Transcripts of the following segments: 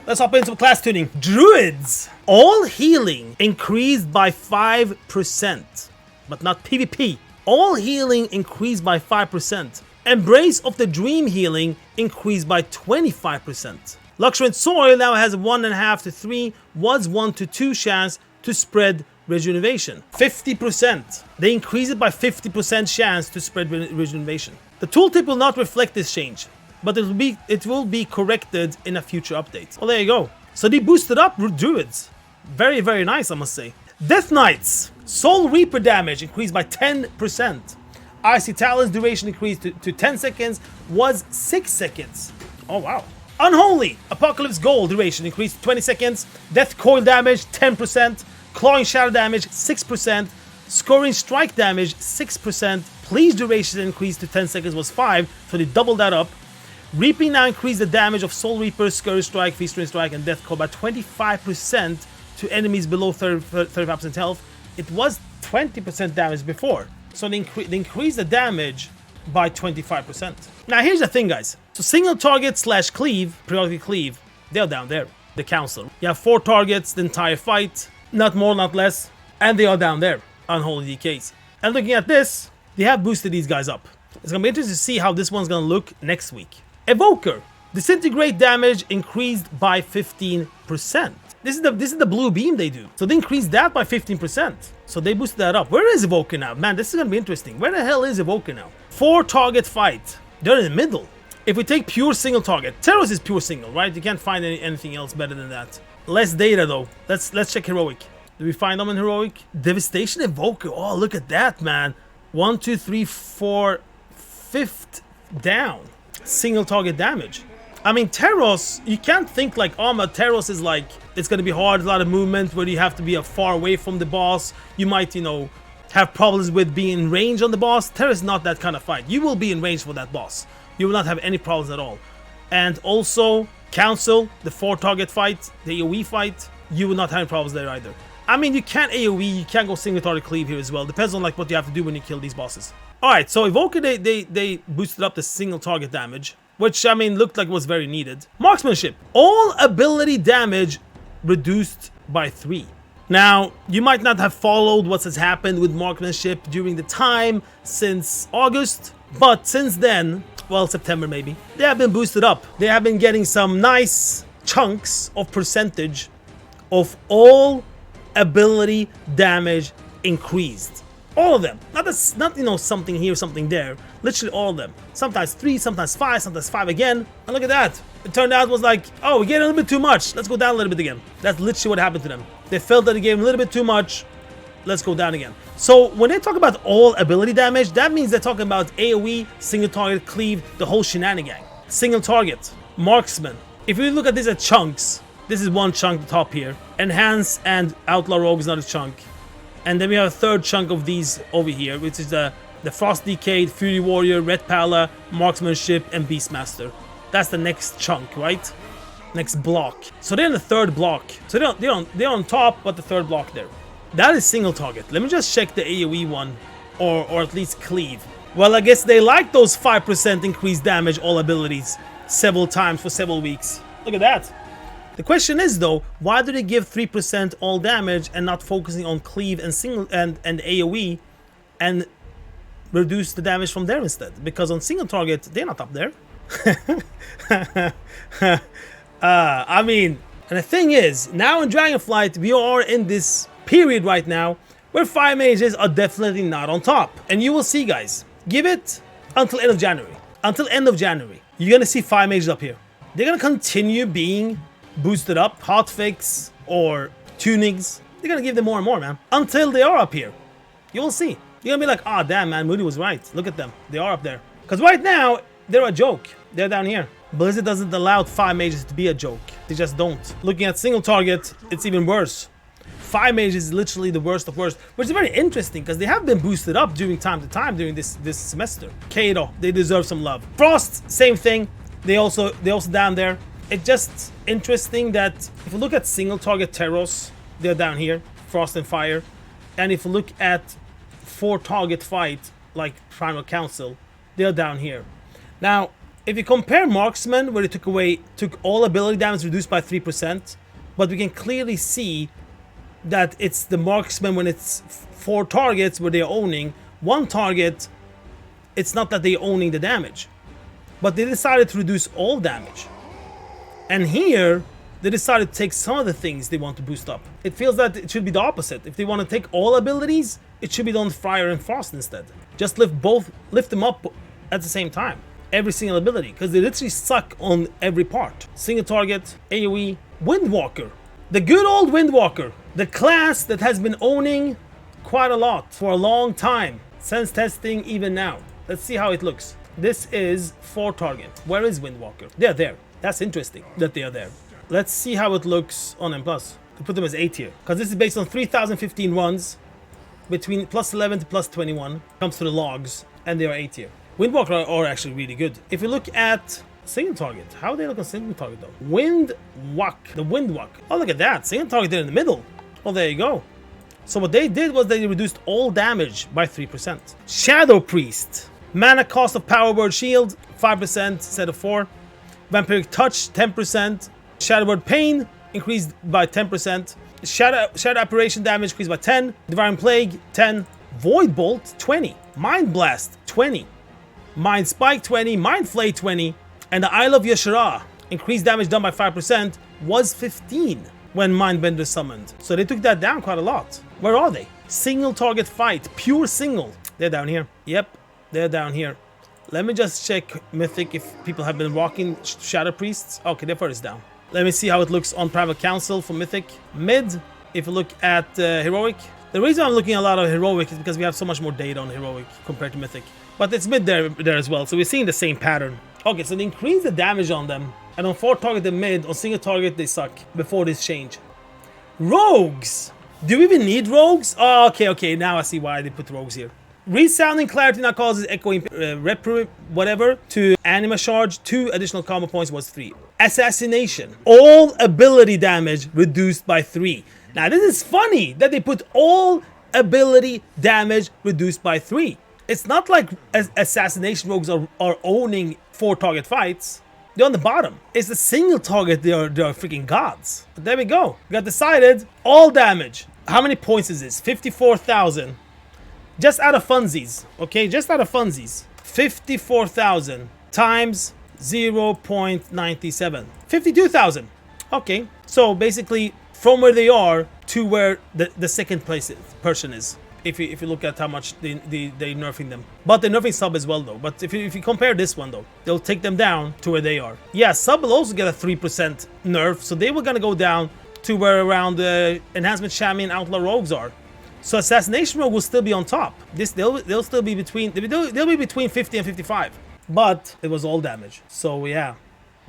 Let's hop into class tuning. Druids. All healing increased by 5%, but not PvP. All healing increased by 5%. Embrace of the Dream healing increased by 25%. Luxuriant Soil now has 1.5 to 3, was 1 to 2 chance to spread rejuvenation. 50%. They increase it by 50% chance to spread rejuvenation. The tooltip will not reflect this change, but it will be corrected in a future update. Well, there you go. So they boosted up Druids. Very, very nice, I must say. Death Knights. Soul Reaper damage increased by 10%. Icy Talon's duration increased to 10 seconds, was 6 seconds. Oh, wow. Unholy. Apocalypse Gold duration increased to 20 seconds. Death Coil damage, 10%. Clawing Shadow damage, 6%. Scoring Strike damage, 6%. Please duration increased to 10 seconds, was 5, so they doubled that up. Reaping now increased the damage of Soul Reaper, Scurry Strike, Feast Strike, and Death Coil by 25% to enemies below 35% health. It was 20% damage before, so they increased the damage by 25%. Now here's the thing, guys. So single target / cleave, periodically cleave, they're down there, the council. You have 4 targets the entire fight, not more, not less, and they are down there, Unholy DKs. And looking at this, they have boosted these guys up. It's gonna be interesting to see how this one's gonna look next week. Evoker. Disintegrate damage increased by 15%. This is the blue beam they do. So they increased that by 15%. So they boosted that up. Where is Evoker now? Man, this is gonna be interesting. Where the hell is Evoker now? 4 target fight. They're in the middle. If we take pure single target, Teros is pure single, right? You can't find anything else better than that. Less data though. Let's check heroic. Do we find them in heroic? Devastation Evoker. Oh, look at that, man. 1, 2, 3, 4, 5th down. Single target damage. I mean, Teros, you can't think like, oh, my Teros is like, it's gonna be hard, a lot of movement, where you have to be far away from the boss. You might, you know, have problems with being in range on the boss. Teros is not that kind of fight. You will be in range for that boss. You will not have any problems at all. And also, Council, the 4 target fight, the AoE fight, you will not have any problems there either. I mean, you can't AoE, you can't go single target cleave here as well. Depends on like what you have to do when you kill these bosses. Alright, so Evoker, they boosted up the single target damage, which, I mean, looked like was very needed. Marksmanship. All ability damage reduced by 3. Now, you might not have followed what has happened with marksmanship during the time since August, but since then, well, September maybe, they have been boosted up. They have been getting some nice chunks of percentage of all ability damage increased. All of them. Not you know, something here, something there. Literally all of them. Sometimes 3, sometimes 5, sometimes 5 again. And look at that. It turned out it was like, oh, we get a little bit too much. Let's go down a little bit again. That's literally what happened to them. They felt that they gave a little bit too much. Let's go down again. So when they talk about all ability damage, that means they're talking about AoE, single target, cleave, the whole shenanigan. Single target, marksman. If you look at this at chunks, this is one chunk at the top here. Enhance and Outlaw Rogue is another chunk. And then we have a third chunk of these over here, which is the Frost Decade, Fury Warrior, Red Pala, Marksmanship, and Beastmaster. That's the next chunk, right? Next block. So they're in the third block. So they're on top, but the third block there. That is single target. Let me just check the AoE one, or at least cleave. Well, I guess they like those 5% increased damage, all abilities, several times for several weeks. Look at that. The question is though, why do they give 3% all damage and not focusing on cleave and single and AoE and reduce the damage from there instead? Because on single target, they're not up there. I mean, and the thing is, now in Dragonflight, we are in this period right now where 5 mages are definitely not on top. And you will see, guys, give it until end of January. Until end of January, you're gonna see 5 mages up here. They're gonna continue being boosted up, hotfix or tunings. They're gonna give them more and more, man, until they are up here. You will see. You're gonna be like, ah, oh, damn, man, Moody was right. Look at them. They are up there. Because right now, they're a joke. They're down here. Blizzard doesn't allow 5 mages to be a joke. They just don't. Looking at single target, it's even worse. 5 mages is literally the worst of worst, which is very interesting because they have been boosted up during time to time during this semester. Kato, they deserve some love. Frost, same thing. They also down there. It's just interesting that if you look at single target Teros, they're down here, Frost and Fire. And if you look at 4 target fight, like Primal Council, they're down here. Now, If you compare Marksman, where they took all ability damage reduced by 3%, but we can clearly see that it's the Marksman when it's 4 targets where they're owning. 1 target, it's not that they're owning the damage, but they decided to reduce all damage. And here, they decided to take some of the things they want to boost up. It feels that it should be the opposite. If they want to take all abilities, it should be done Fire and Frost instead. Just lift them up at the same time. Every single ability, because they literally suck on every part. Single target, AoE, Windwalker. The good old Windwalker. The class that has been owning quite a lot for a long time. Since testing, even now. Let's see how it looks. This is 4 target. Where is Windwalker? They're there. That's interesting that they are there. Let's see how it looks on M+. To put them as A tier. Because this is based on 3015 runs. Between +11 to +21. Comes to the logs. And they are A tier. Windwalker are actually really good. If you look at single target, how do they look on single target though? Windwalk, the Windwalk. Oh, look at that, single target there in the middle. Well, there you go. So what they did was they reduced all damage by 3%. Shadow Priest, mana cost of Power Word Shield, 5% instead of 4. Vampiric Touch, 10%. Shadow Word Pain increased by 10%. Shadow Apparition damage increased by 10. Divine Plague, 10. Void Bolt, 20. Mind Blast, 20. Mind Spike 20, Mind Flay 20, and the Isle of Yashara, increased damage done by 5%, was 15 when Mindbender summoned. So they took that down quite a lot. Where are they? Single target fight, pure single. They're down here. Yep, they're down here. Let me just check Mythic if people have been rocking Shadow Priests. Okay, they're first down. Let me see how it looks on Private Council for Mythic. Mid, if you look at Heroic. The reason I'm looking a lot of Heroic is because we have so much more data on Heroic compared to Mythic. But it's mid there as well, so we're seeing the same pattern. Okay, so they increase the damage on them. And on 4 target and mid, on single target they suck before this change. Rogues! Do we even need rogues? Oh, okay, now I see why they put rogues here. Resounding Clarity now causes echoing whatever to Anima Charge. 2 additional combo points was 3. Assassination. All ability damage reduced by 3. Now this is funny that they put all ability damage reduced by 3. It's not like assassination rogues are owning 4 target fights. They're on the bottom. It's the single target, they are freaking gods. But there we go. We got decided. All damage. How many points is this? 54,000. Just out of funsies. Okay, just out of funsies. 54,000 times 0.97. 52,000. Okay, so basically from where they are to where the second place person is. If you look at how much they nerfing them. But they're nerfing sub as well though. But if you compare this one though, they'll take them down to where they are. Yeah, sub will also get a 3% nerf. So they were gonna go down to where around the Enhancement Chamois and Outlaw Rogues are. So Assassination Rogue will still be on top. They'll still be between, they'll be between 50 and 55. But it was all damage. So yeah,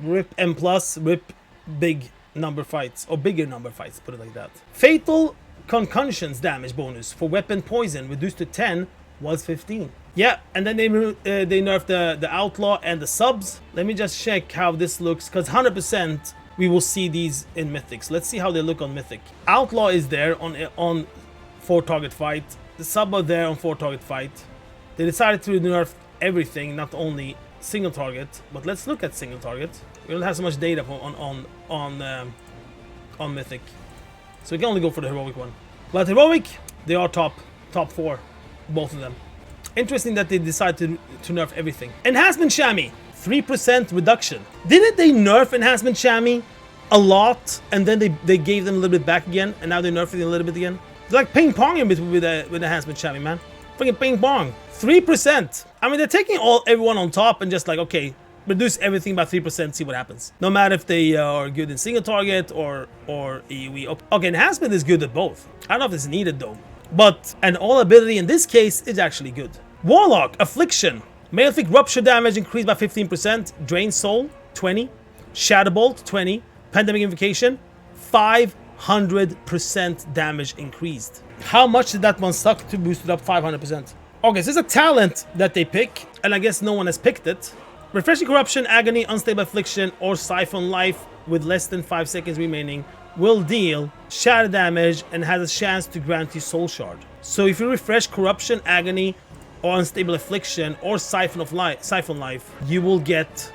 rip M+, rip big number fights, or bigger number fights, put it like that. Fatal Concussions damage bonus for weapon poison reduced to 10 was 15. Yeah, and then they nerfed the outlaw and the subs. Let me just check how this looks, because 100% we will see these in Mythics. Let's see how they look on Mythic. Outlaw is there on 4 target fight. The sub are there on 4 target fight. They decided to nerf everything, not only single target. But let's look at single target. We don't have so much data on Mythic. So we can only go for the heroic one. But heroic, they are top 4, both of them. Interesting that they decided to nerf everything. Enhancement Chamois, 3% reduction. Didn't they nerf Enhancement Chamois a lot, and then they gave them a little bit back again, and now they're nerfing it a little bit again? It's like ping pong with Enhancement Chamois, man. Freaking ping pong. 3%. I mean, they're taking everyone on top and just like, okay, reduce everything by 3%, see what happens. No matter if they are good in single target or AoE. Okay, enhancement is good at both. I don't know if it's needed though. But an all ability in this case is actually good. Warlock, Affliction. Malefic Rupture damage increased by 15%. Drain Soul, 20. Shadow Bolt, 20. Pandemic Invocation, 500% damage increased. How much did that one suck to boost it up 500%? Okay, so this is a talent that they pick, and I guess no one has picked it. Refreshing Corruption, Agony, Unstable Affliction, or Siphon Life with less than 5 seconds remaining will deal shatter damage and has a chance to grant you Soul Shard. So if you refresh Corruption, Agony, or Unstable Affliction, or Siphon Life, you will get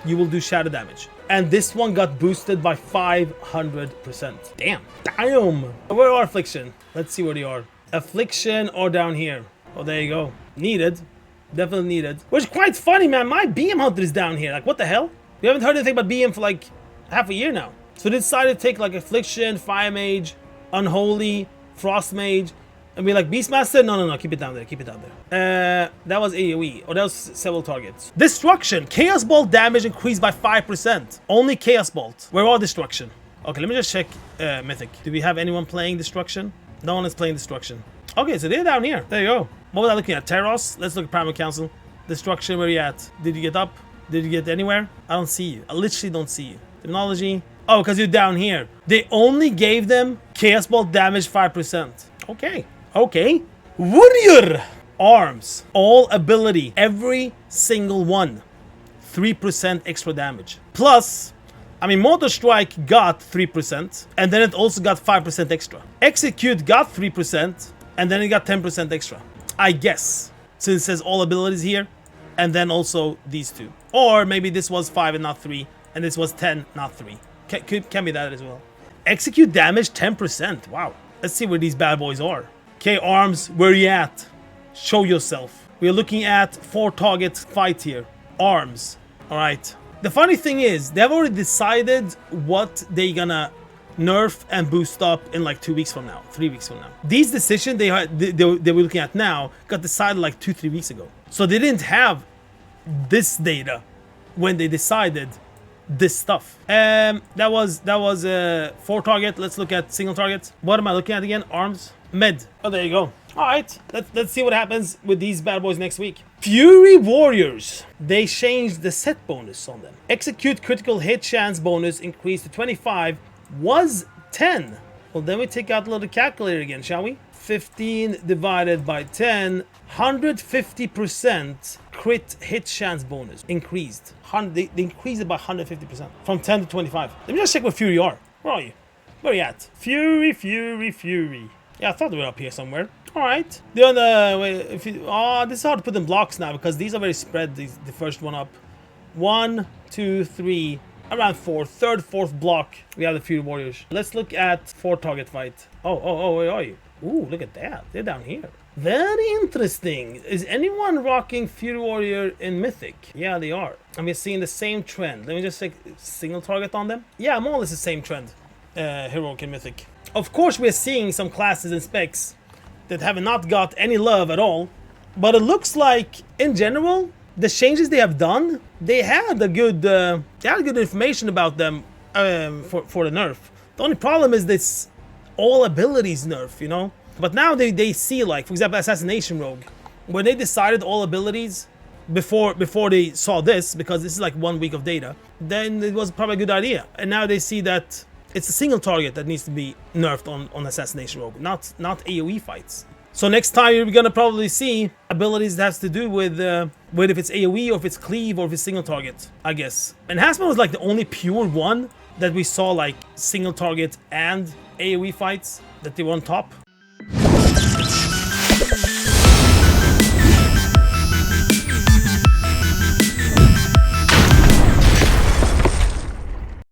you will do shadow damage. And this one got boosted by 500%. Damn. Damn. Where are Affliction? Let's see where they are. Affliction or down here. Oh, there you go. Needed. Definitely needed. Which is quite funny, man. My BM Hunter is down here. Like, what the hell? We haven't heard anything about BM for like half a year now. So they decided to take like Affliction, Fire Mage, Unholy, Frost Mage, and be like, Beastmaster? No. Keep it down there. Keep it down there. That was AoE. Or that was several targets. Destruction. Chaos Bolt damage increased by 5%. Only Chaos Bolt. Where are Destruction? Okay, let me just check Mythic. Do we have anyone playing Destruction? No one is playing Destruction. Okay, so they're down here. There you go. What was I looking at? Terros? Let's look at Primal Council. Destruction, where you at? Did you get up? Did you get anywhere? I don't see you. I literally don't see you. Demonology. Oh, because you're down here. They only gave them Chaos Bolt damage 5%. Okay. Okay. Warrior! Arms. All ability. Every single one. 3% extra damage. Plus, I mean, Mortar Strike got 3, and then it also got 5% extra. Execute got 3%, and then it got 10% extra. I guess, since it says all abilities here, and then also these two. Or maybe this was 5 and not 3, and this was 10, not 3. Can be that as well. Execute damage 10%. Wow. Let's see where these bad boys are. Okay, arms, where you at? Show yourself. We're looking at 4 target fight here. Arms. All right. The funny thing is, they've already decided what they're gonna nerf and boost up in like 2 weeks from now, 3 weeks from now. These decisions they were looking at now got decided like 2-3 weeks ago. So they didn't have this data when they decided this stuff. That was 4 target. Let's look at single targets. What am I looking at again? Arms, med. Oh, there you go. All right, let's see what happens with these bad boys next week. Fury Warriors. They changed the set bonus on them. Execute critical hit chance bonus increased to 25. Was 10. Well, then we take out a little calculator again, shall we? 15 divided by 10. 150% crit hit chance bonus increased. They increased it by 150%. From 10 to 25. Let me just check where Fury are. Where are you? Where are you at? Fury. Yeah, I thought they were up here somewhere. Alright. They're on the... Wait, oh, this is hard to put in blocks now because these are very spread. The first one up. 1, 2, 3. Around 4. Third, fourth block. We have the Fury Warriors. Let's look at 4 target fight. Oh, where are you? Ooh, look at that. They're down here. Very interesting. Is anyone rocking Fury Warrior in Mythic? Yeah, they are. And we're seeing the same trend. Let me just take single target on them. Yeah, more or less the same trend. Heroic and Mythic. Of course, we're seeing some classes and specs that have not got any love at all, but it looks like in general the changes they have done, they had a good information about them for the nerf. The only problem is this all abilities nerf, you know. But now they see, like, for example, Assassination Rogue, when they decided all abilities before they saw this, because this is like 1 week of data, then it was probably a good idea. And now they see that it's a single target that needs to be nerfed on Assassination Rogue, not AoE fights. So next time you're gonna probably see abilities that has to do with if it's AoE or if it's Cleave or if it's single target, I guess. And Hasman was like the only pure one that we saw like single target and AoE fights that they were on top.